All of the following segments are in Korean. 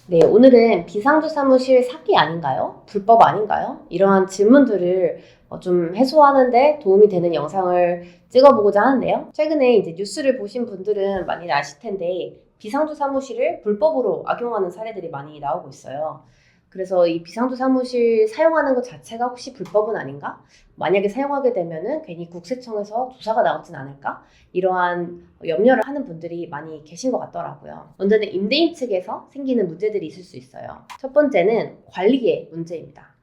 네, 오늘은 비상주 사무실 사기 아닌가요? 불법 아닌가요? 이러한 질문들을 좀 해소하는데 도움이 되는 영상을 찍어보고자 하는데요. 최근에 이제 뉴스를 보신 분들은 많이 아실 텐데 비상주 사무실을 불법으로 악용하는 사례들이 많이 나오고 있어요. 그래서 이 비상주 사무실 사용하는 것 자체가 혹시 불법은 아닌가? 만약에 사용하게 되면은 괜히 국세청에서 조사가 나오진 않을까? 이러한 염려를 하는 분들이 많이 계신 것 같더라고요. 먼저는 임대인 측에서 생기는 문제들이 있을 수 있어요. 첫 번째는 관리의 문제입니다.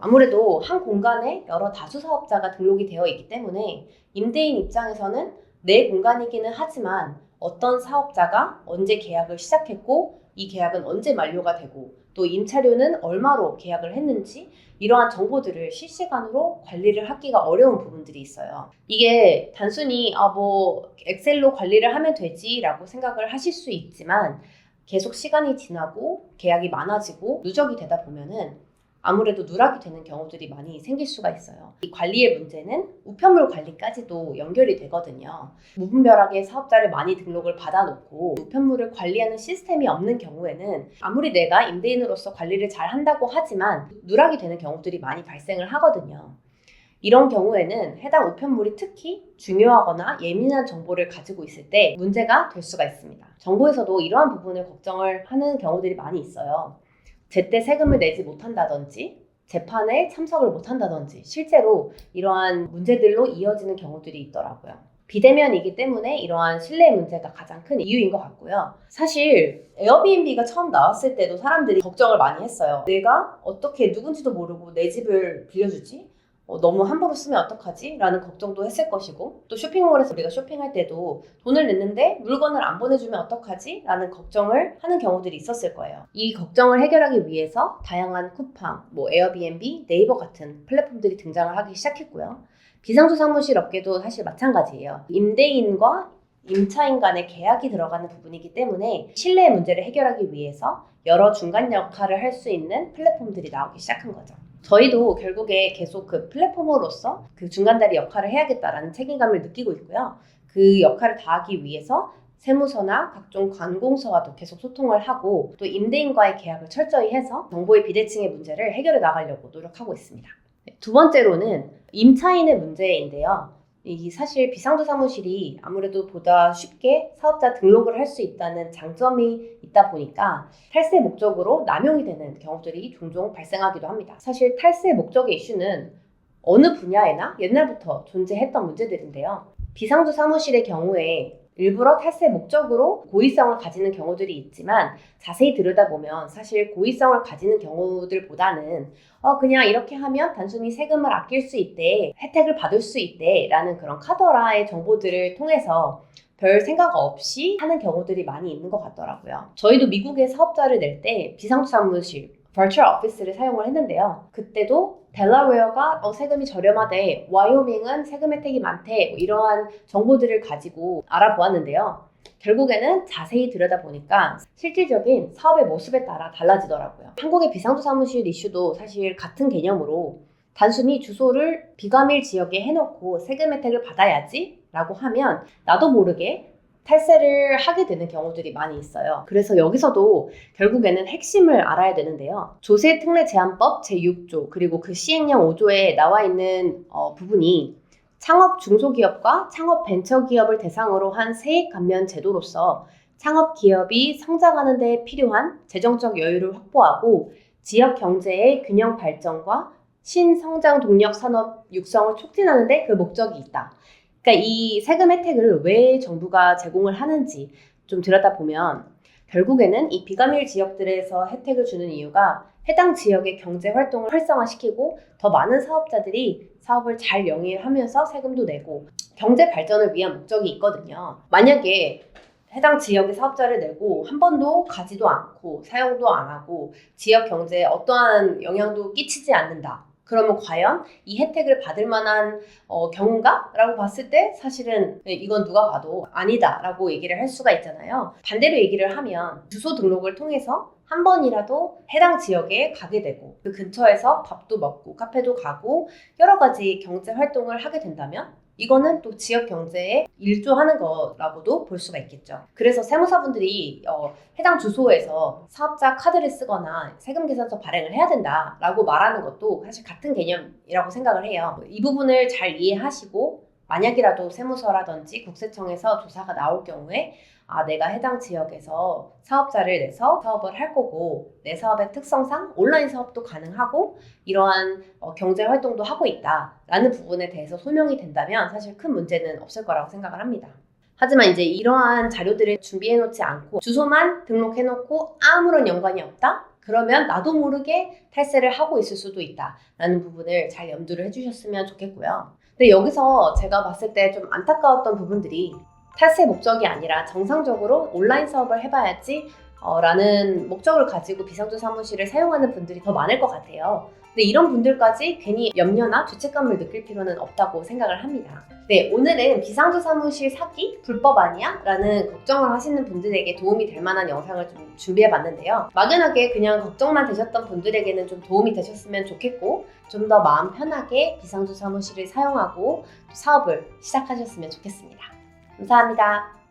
아무래도 한 공간에 여러 다수 사업자가 등록이 되어 있기 때문에 임대인 입장에서는 내 공간이기는 하지만 어떤 사업자가 언제 계약을 시작했고 이 계약은 언제 만료가 되고 또 임차료는 얼마로 계약을 했는지 이러한 정보들을 실시간으로 관리를 하기가 어려운 부분들이 있어요. 이게 단순히 뭐 엑셀로 관리를 하면 되지라고 생각을 하실 수 있지만 계속 시간이 지나고 계약이 많아지고 누적이 되다 보면은 아무래도 누락이 되는 경우들이 많이 생길 수가 있어요. 이 관리의 문제는 우편물 관리까지도 연결이 되거든요. 무분별하게 사업자를 많이 등록을 받아놓고 우편물을 관리하는 시스템이 없는 경우에는 아무리 내가 임대인으로서 관리를 잘 한다고 하지만 누락이 되는 경우들이 많이 발생을 하거든요. 이런 경우에는 해당 우편물이 특히 중요하거나 예민한 정보를 가지고 있을 때 문제가 될 수가 있습니다. 정부에서도 이러한 부분을 걱정을 하는 경우들이 많이 있어요. 제때 세금을 내지 못한다든지 재판에 참석을 못한다든지 실제로 이러한 문제들로 이어지는 경우들이 있더라고요. 비대면이기 때문에 이러한 신뢰 문제가 가장 큰 이유인 것 같고요. 사실 에어비앤비가 처음 나왔을 때도 사람들이 걱정을 많이 했어요. 내가 어떻게 누군지도 모르고 내 집을 빌려주지? 너무 함부로 쓰면 어떡하지? 라는 걱정도 했을 것이고 또 쇼핑몰에서 우리가 쇼핑할 때도 돈을 냈는데 물건을 안 보내주면 어떡하지? 라는 걱정을 하는 경우들이 있었을 거예요. 이 걱정을 해결하기 위해서 다양한 쿠팡, 에어비앤비, 네이버 같은 플랫폼들이 등장을 하기 시작했고요. 비상주 사무실 업계도 사실 마찬가지예요. 임대인과 임차인 간의 계약이 들어가는 부분이기 때문에 신뢰의 문제를 해결하기 위해서 여러 중간 역할을 할 수 있는 플랫폼들이 나오기 시작한 거죠. 저희도 결국에 계속 그 플랫폼으로서 그 중간다리 역할을 해야겠다라는 책임감을 느끼고 있고요. 그 역할을 다하기 위해서 세무서나 각종 관공서와도 계속 소통을 하고 또 임대인과의 계약을 철저히 해서 정보의 비대칭의 문제를 해결해 나가려고 노력하고 있습니다. 두 번째로는 임차인의 문제인데요. 이 사실 비상주 사무실이 아무래도 보다 쉽게 사업자 등록을 할 수 있다는 장점이 있다 보니까 탈세 목적으로 남용이 되는 경우들이 종종 발생하기도 합니다. 사실 탈세 목적의 이슈는 어느 분야에나 옛날부터 존재했던 문제들인데요. 비상주 사무실의 경우에 일부러 탈세 목적으로 고의성을 가지는 경우들이 있지만 자세히 들여다보면 사실 고의성을 가지는 경우들보다는 그냥 이렇게 하면 단순히 세금을 아낄 수 있대, 혜택을 받을 수 있대 라는 그런 카더라의 정보들을 통해서 별 생각 없이 하는 경우들이 많이 있는 것 같더라고요. 저희도 미국에 사업자를 낼 때 비상주 사무실, 버추얼 오피스를 사용을 했는데요. 그때도 델라웨어가 세금이 저렴하대, 와이오밍은 세금 혜택이 많대, 이러한 정보들을 가지고 알아보았는데요. 결국에는 자세히 들여다보니까 실질적인 사업의 모습에 따라 달라지더라고요. 한국의 비상주 사무실 이슈도 사실 같은 개념으로 단순히 주소를 비과밀 지역에 해놓고 세금 혜택을 받아야지 라고 하면 나도 모르게 탈세를 하게 되는 경우들이 많이 있어요. 그래서 여기서도 결국에는 핵심을 알아야 되는데요. 조세특례제한법 제6조 그리고 그 시행령 5조에 나와 있는 부분이 창업 중소기업과 창업 벤처기업을 대상으로 한 세액 감면 제도로서 창업기업이 성장하는 데 필요한 재정적 여유를 확보하고 지역 경제의 균형 발전과 신성장 동력 산업 육성을 촉진하는 데 그 목적이 있다. 그러니까 이 세금 혜택을 왜 정부가 제공을 하는지 좀 들여다보면 결국에는 이 비과밀 지역들에서 혜택을 주는 이유가 해당 지역의 경제 활동을 활성화시키고 더 많은 사업자들이 사업을 잘 영위하면서 세금도 내고 경제 발전을 위한 목적이 있거든요. 만약에 해당 지역의 사업자를 내고 한 번도 가지도 않고 사용도 안 하고 지역 경제에 어떠한 영향도 끼치지 않는다. 그러면 과연 이 혜택을 받을 만한 경우인가? 라고 봤을 때 사실은 이건 누가 봐도 아니다 라고 얘기를 할 수가 있잖아요. 반대로 얘기를 하면 주소 등록을 통해서 한 번이라도 해당 지역에 가게 되고 그 근처에서 밥도 먹고 카페도 가고 여러 가지 경제 활동을 하게 된다면 이거는 또 지역 경제에 일조하는 거라고도 볼 수가 있겠죠. 그래서 세무사분들이 해당 주소에서 사업자 카드를 쓰거나 세금 계산서 발행을 해야 된다라고 말하는 것도 사실 같은 개념이라고 생각을 해요. 이 부분을 잘 이해하시고 만약이라도 세무서라든지 국세청에서 조사가 나올 경우에 내가 해당 지역에서 사업자를 내서 사업을 할 거고 내 사업의 특성상 온라인 사업도 가능하고 이러한 경제 활동도 하고 있다라는 부분에 대해서 소명이 된다면 사실 큰 문제는 없을 거라고 생각을 합니다. 하지만 이제 이러한 자료들을 준비해 놓지 않고 주소만 등록해 놓고 아무런 연관이 없다? 그러면 나도 모르게 탈세를 하고 있을 수도 있다라는 부분을 잘 염두를 해주셨으면 좋겠고요. 근데 여기서 제가 봤을 때 좀 안타까웠던 부분들이 탈세 목적이 아니라 정상적으로 온라인 사업을 해봐야지 라는 목적을 가지고 비상조 사무실을 사용하는 분들이 더 많을 것 같아요. 근데 이런 분들까지 괜히 염려나 죄책감을 느낄 필요는 없다고 생각을 합니다. 네, 오늘은 비상조 사무실 사기 불법 아니야? 라는 걱정을 하시는 분들에게 도움이 될 만한 영상을 좀 준비해 봤는데요. 막연하게 그냥 걱정만 되셨던 분들에게는 좀 도움이 되셨으면 좋겠고 좀 더 마음 편하게 비상조 사무실을 사용하고 사업을 시작하셨으면 좋겠습니다. 감사합니다.